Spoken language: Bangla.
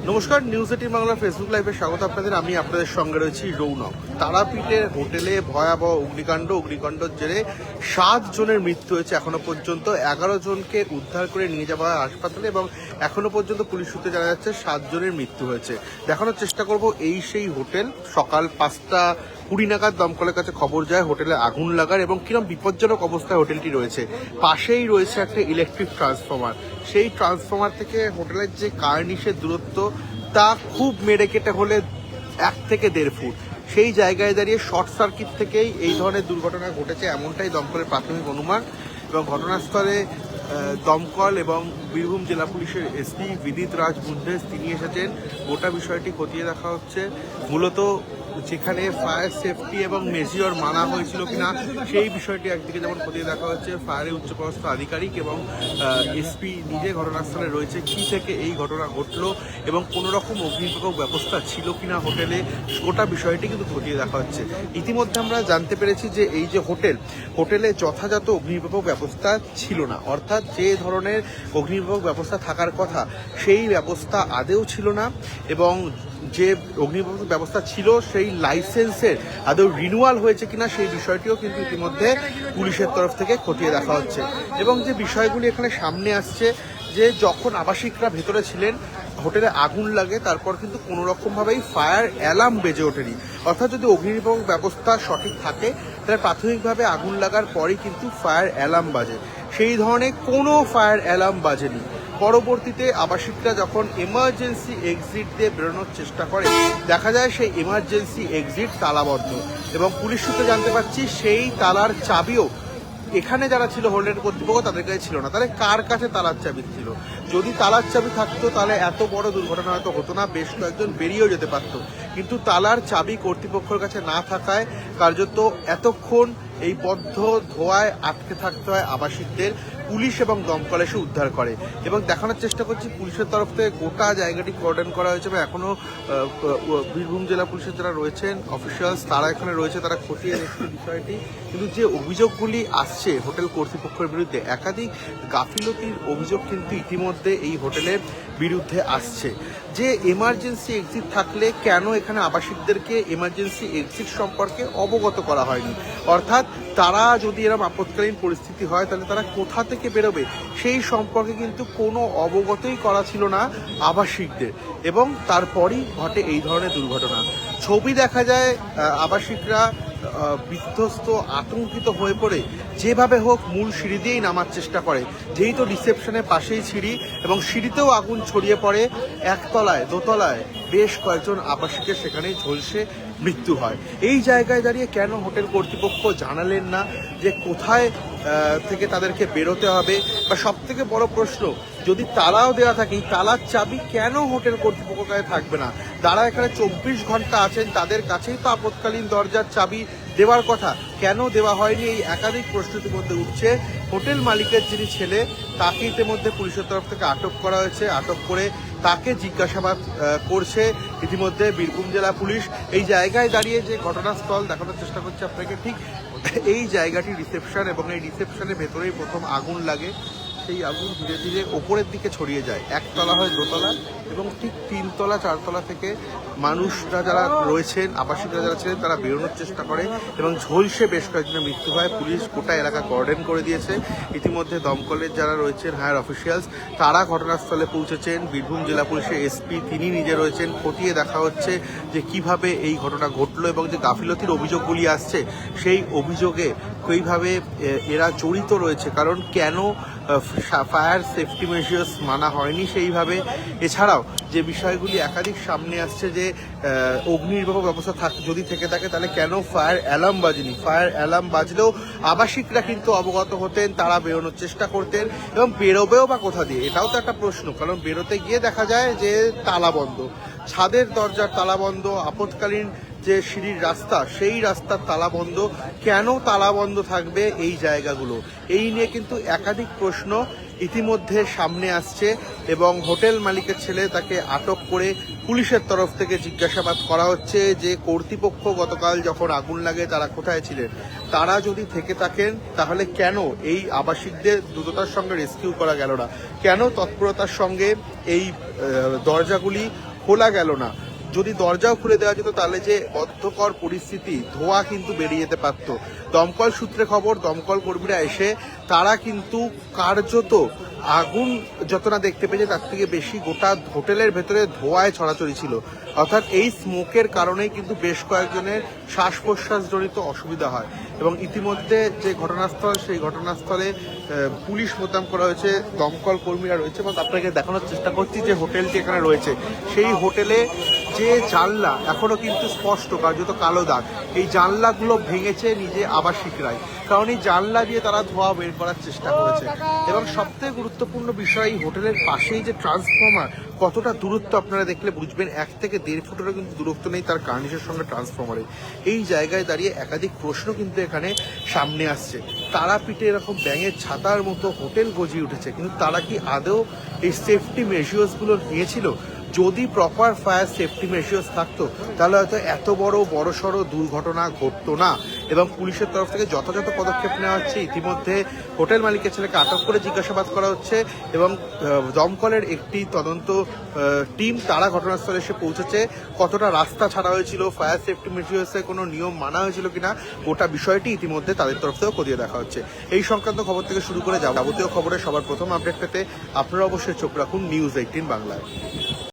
নমস্কার, নিউজ 18 বাংলা ফেসবুক লাইভে স্বাগত আপনাদের। আমি আপনাদের সঙ্গে রয়েছি রৌনক। তারাপীঠের হোটেলে ভয়াবহ অগ্নিকাণ্ডের জেরে 7 জনের মৃত্যু হয়েছে। এখনো পর্যন্ত 11 জনকে উদ্ধার করে নিয়ে যাওয়া হয় হাসপাতালে এবং এখনো পর্যন্ত পুলিশ সূত্রে জানা যাচ্ছে 7 জনের মৃত্যু হয়েছে। দেখানোর চেষ্টা করব এই সেই হোটেল। সকাল 5:20 নাগাদ দমকলের কাছে খবর যায় হোটেলে আগুন লাগার এবং কিরকম বিপজ্জনক অবস্থায় হোটেলটি রয়েছে। পাশেই রয়েছে একটা ইলেকট্রিক ট্রান্সফরমার। সেই ট্রান্সফরমার থেকে হোটেলের যে কার্নিশের দূরত্ব তা খুব মেরে কেটে হলে 1 থেকে 1.5 ফুট। সেই জায়গায় দাঁড়িয়ে শর্ট সার্কিট থেকেই এই ধরনের দুর্ঘটনা ঘটেছে, এমনটাই দমকলের প্রাথমিক অনুমান। এবং ঘটনাস্থলে দমকল এবং বীরভূম জেলা পুলিশের এসপি বিদিত রাজ বুদ্ধেশ তিনি এসেছেন। গোটা বিষয়টি খতিয়ে দেখা হচ্ছে। মূলত যেখানে ফায়ার সেফটি এবং মেজিওর মানা হয়েছিল কিনা সেই বিষয়টি একদিকে যেমন খতিয়ে দেখা হচ্ছে, ফায়ারের উচ্চপদস্থ আধিকারিক এবং এসপি নিজে ঘটনাস্থলে রয়েছে। কি থেকে এই ঘটনা ঘটলো এবং কোনো রকম অগ্নিনির্বাপক ব্যবস্থা ছিল কিনা হোটেলে, গোটা বিষয়টি কিন্তু খতিয়ে দেখা হচ্ছে। ইতিমধ্যে আমরা জানতে পেরেছি যে এই যে হোটেলে যথাযথ অগ্নিনির্বাপক ব্যবস্থা ছিল না, অর্থাৎ যে ধরনের অগ্নিনির্বাপক ব্যবস্থা থাকার কথা সেই ব্যবস্থা আদৌ ছিল না। এবং যে অগ্নিনির্বাপক ব্যবস্থা ছিল সেই লাইসেন্সের আদৌ রিনিউয়াল হয়েছে কিনা সেই বিষয়টিও কিন্তু ইতিমধ্যে পুলিশের তরফ থেকে খতিয়ে দেখা হচ্ছে। এবং যে বিষয়গুলি এখানে সামনে আসছে যে যখন আবাসিকরা ভেতরে ছিলেন হোটেলে আগুন লাগে, তারপর কিন্তু কোনো রকমভাবেই ফায়ার অ্যালার্ম বেজে ওঠেনি। অর্থাৎ যদি অগ্নিনির্বাপক ব্যবস্থা সঠিক থাকে তাহলে প্রাথমিকভাবে আগুন লাগার পরই কিন্তু ফায়ার অ্যালার্ম বাজে। সেই ধরনের কোনো ফায়ার অ্যালার্ম বাজেনি। পরবর্তীতে আবাসিকরা যখন এমার্জেন্সি এক্সিট দিয়ে বেরোনোর চেষ্টা করে দেখা যায় সেই এমার্জেন্সি এক্সিট তালাবদ্ধ এবং পুলিশ সূত্রে জানতে পারছি সেই তালার চাবিও এখানে যারা ছিল হোটেল কর্তৃপক্ষ তাদের কাছে ছিল না। তাহলে কার কাছে তালার চাবি ছিল? যদি তালার চাবি থাকতো তাহলে এত বড় দুর্ঘটনা হয়তো হতো না, বেশ কয়েকজন বেরিয়েও যেতে পারতো। কিন্তু তালার চাবি কর্তৃপক্ষের কাছে না থাকায় কার্যত এতক্ষণ এই বদ্ধ ধোঁয়ায় আটকে থাকতে হয় আবাসিকদের। পুলিশ এবং দমকল এসে উদ্ধার করে এবং দেখানোর চেষ্টা করছি পুলিশের তরফ থেকে গোটা জায়গাটি কর্ডন করা হয়েছে এবং এখনো বীরভূম জেলা পুলিশের যারা রয়েছেন অফিসিয়ালস তারা এখানে রয়েছে, তারা খতিয়ে দেখছে বিষয়টি। কিন্তু যে অভিযোগগুলি আসছে হোটেল কর্তৃপক্ষের বিরুদ্ধে, একাধিক গাফিলতির অভিযোগ কিন্তু ইতিমধ্যে এই হোটেলের বিরুদ্ধে আসছে। যে এমার্জেন্সি এক্সিট থাকলে কেন এখানে আবাসিকদেরকে এমার্জেন্সি এক্সিট সম্পর্কে অবগত করা হয়নি? অর্থাৎ তারা যদি এরকম আপৎকালীন পরিস্থিতি হয় তাহলে তারা কোথা থেকে বেরোবে সেই সম্পর্কে কিন্তু কোনো অবগতই করা ছিল না আবাসিকদের। এবং তারপরই ঘটে এই ধরনের দুর্ঘটনা। ছবি দেখা যায় আবাসিকরা বিধ্বস্ত আতঙ্কিত হয়ে পড়ে যেভাবে হোক মূল সিঁড়ি দিয়েই নামার চেষ্টা করে, যেহেতু রিসেপশনের পাশেই সিঁড়ি এবং সিঁড়িতেও আগুন ছড়িয়ে পড়ে। একতলায় দোতলায় বেশ কয়েকজন আবাসিকের সেখানেই ঝলসে মৃত্যু হয়। এই জায়গায় দাঁড়িয়ে কেন হোটেল কর্তৃপক্ষ জানালেন না যে কোথায় থেকে তাদেরকে বেরোতে হবে? বা সব থেকে বড় প্রশ্ন, যদি তালাও দেওয়া থাকে এই তালার চাবি কেন হোটেল কর্তৃপক্ষের কাছে থাকবে না? যারা এখানে 24 ঘন্টা আছেন তাদের কাছেই তো আপৎকালীন দরজার চাবি দেওয়ার কথা, কেন দেওয়া হয়নি? এই একাধিক প্রশ্ন ইতিমধ্যে উঠছে। হোটেল মালিকের যিনি ছেলে তাকে ইতিমধ্যে পুলিশের তরফ থেকে আটক করা হয়েছে। আটক করে তাকে জিজ্ঞাসাবাদ করছে ইতিমধ্যে বীরভূম জেলা পুলিশ। এই জায়গায় দাঁড়িয়ে যে ঘটনাস্থল দেখানোর চেষ্টা করছে আপনাকে, ঠিক এই জায়গাটি রিসেপশন এবং এই রিসেপশনের ভেতরেই প্রথম আগুন লাগে। সেই আগুন ধীরে ধীরে ওপরের দিকে ছড়িয়ে যায়, একতলা হয় দোতলা এবং ঠিক 3 তলা 4 তলা থেকে মানুষরা যারা রয়েছেন আবাসিকরা যারা ছিলেন তারা বেরোনোর চেষ্টা করে এবং ঝলসে বেশ কয়েকজনের মৃত্যু হয়। পুলিশ গোটা এলাকা কর্ডন করে দিয়েছে। ইতিমধ্যে দমকলের যারা রয়েছেন হায়ার অফিসিয়ালস তারা ঘটনাস্থলে পৌঁছেছেন। বীরভূম জেলা পুলিশের এসপি তিনি নিজে রয়েছেন। খতিয়ে দেখা হচ্ছে যে কিভাবে এই ঘটনা ঘটলো এবং যে গাফিলতির অভিযোগগুলি আসছে সেই অভিযোগে কীভাবে এরা জড়িত রয়েছে, কারণ কেন ফায়ার সেফটি মেজার্স মানা হয়নি সেইভাবে। এছাড়াও যে বিষয়গুলি একাধিক সামনে আসছে যে অগ্নিনির্বাপক ব্যবস্থা যদি থেকে থাকে তাহলে কেন ফায়ার অ্যালার্ম বাজেনি? ফায়ার অ্যালার্ম বাজলেও আবাসিকরা কিন্তু অবগত হতেন, তারা বেরোনোর চেষ্টা করতেন এবং বেরোবেও বা কোথা দিয়ে এটাও তো একটা প্রশ্ন। কারণ বেরোতে গিয়ে দেখা যায় যে তালা বন্ধ, ছাদের দরজার তালা বন্ধ, আপৎকালীন যে সিঁড়ির রাস্তা সেই রাস্তার তালা বন্ধ। কেন তালা বন্ধ থাকবে এই জায়গাগুলো? এই নিয়ে কিন্তু একাধিক প্রশ্ন ইতিমধ্যে সামনে আসছে এবং হোটেল মালিকের ছেলে তাকে আটক করে পুলিশের তরফ থেকে জিজ্ঞাসাবাদ করা হচ্ছে যে কর্তৃপক্ষ গতকাল যখন আগুন লাগে তারা কোথায় ছিলেন? তারা যদি থেকে থাকেন তাহলে কেন এই আবাসিকদের দ্রুততার সঙ্গে রেস্কিউ করা গেল না? কেন তৎপরতার সঙ্গে এই দরজাগুলি খোলা গেল না। যদি দরজাও খুলে দেওয়া যেত তাহলে যে বদ্ধকর পরিস্থিতি, ধোঁয়া কিন্তু বেরিয়ে যেতে পারত। দমকল সূত্রে খবর, দমকল কর্মীরা এসে তারা কিন্তু কার্যত আগুন যত না দেখতে পেয়েছে তার থেকে বেশি গোটা হোটেলের ভেতরে ধোঁয়ায় ছড়াছড়ি ছিল। অর্থাৎ এই স্মোকের কারণেই কিন্তু বেশ কয়েকজনের শ্বাস প্রশ্বাস জনিত অসুবিধা হয় এবং ইতিমধ্যে যে ঘটনাস্থল, সেই ঘটনাস্থলে পুলিশ মোতায়েন করা হয়েছে, দমকল কর্মীরা রয়েছে এবং আপনাকে দেখানোর চেষ্টা করছি যে হোটেলটি এখানে রয়েছে, সেই হোটেলে যে জানলা এখনো কিন্তু স্পষ্ট, কার্যত কালো দাগ। এই জানলাগুলো ভেঙেছে নিজে আবাসিকরাই, কারণ এই জানলা দিয়ে তারা ধোঁয়া বের করার চেষ্টা করেছে। এবং সবথেকে গুরুত্বপূর্ণ বিষয়, এই হোটেলের পাশেই যে ট্রান্সফর্মার, কতটা দূরত্ব আপনারা দেখলে বুঝবেন, 1 থেকে 1.5 ফুটেরও কিন্তু দূরত্ব নেই তার কার্নিশের সঙ্গে ট্রান্সফর্মারে। এই জায়গায় দাঁড়িয়ে একাধিক প্রশ্ন কিন্তু এখানে সামনে আসছে। তারাপীঠে এরকম ব্যাঙের ছাতার মতো হোটেল গজিয়ে উঠেছে, কিন্তু তারা কি আদৌ এই সেফটি মেজার্সগুলো নিয়েছিল? যদি প্রপার ফায়ার সেফটি মেজার্স থাকতো তাহলে হয়তো এত বড়সড় দুর্ঘটনা ঘটতো না। এবং পুলিশের তরফ থেকে যথাযথ পদক্ষেপ নেওয়া হচ্ছে। ইতিমধ্যে হোটেল মালিকের ছেলেকে আটক করে জিজ্ঞাসাবাদ করা হচ্ছে এবং দমকলের একটি তদন্ত টিম তারা ঘটনাস্থলে এসে পৌঁছেছে। কতটা রাস্তা ছাড়া হয়েছিল, ফায়ার সেফটি মেজার্সের কোনো নিয়ম মানা হয়েছিল কিনা, গোটা বিষয়টি ইতিমধ্যে তাদের তরফ থেকেও খতিয়ে দেখা হচ্ছে। এই সংক্রান্ত খবর থেকে শুরু করে যাবতীয় খবরের সবার প্রথম আপডেট পেতে আপনারা অবশ্যই চোখ রাখুন নিউজ 18 বাংলায়।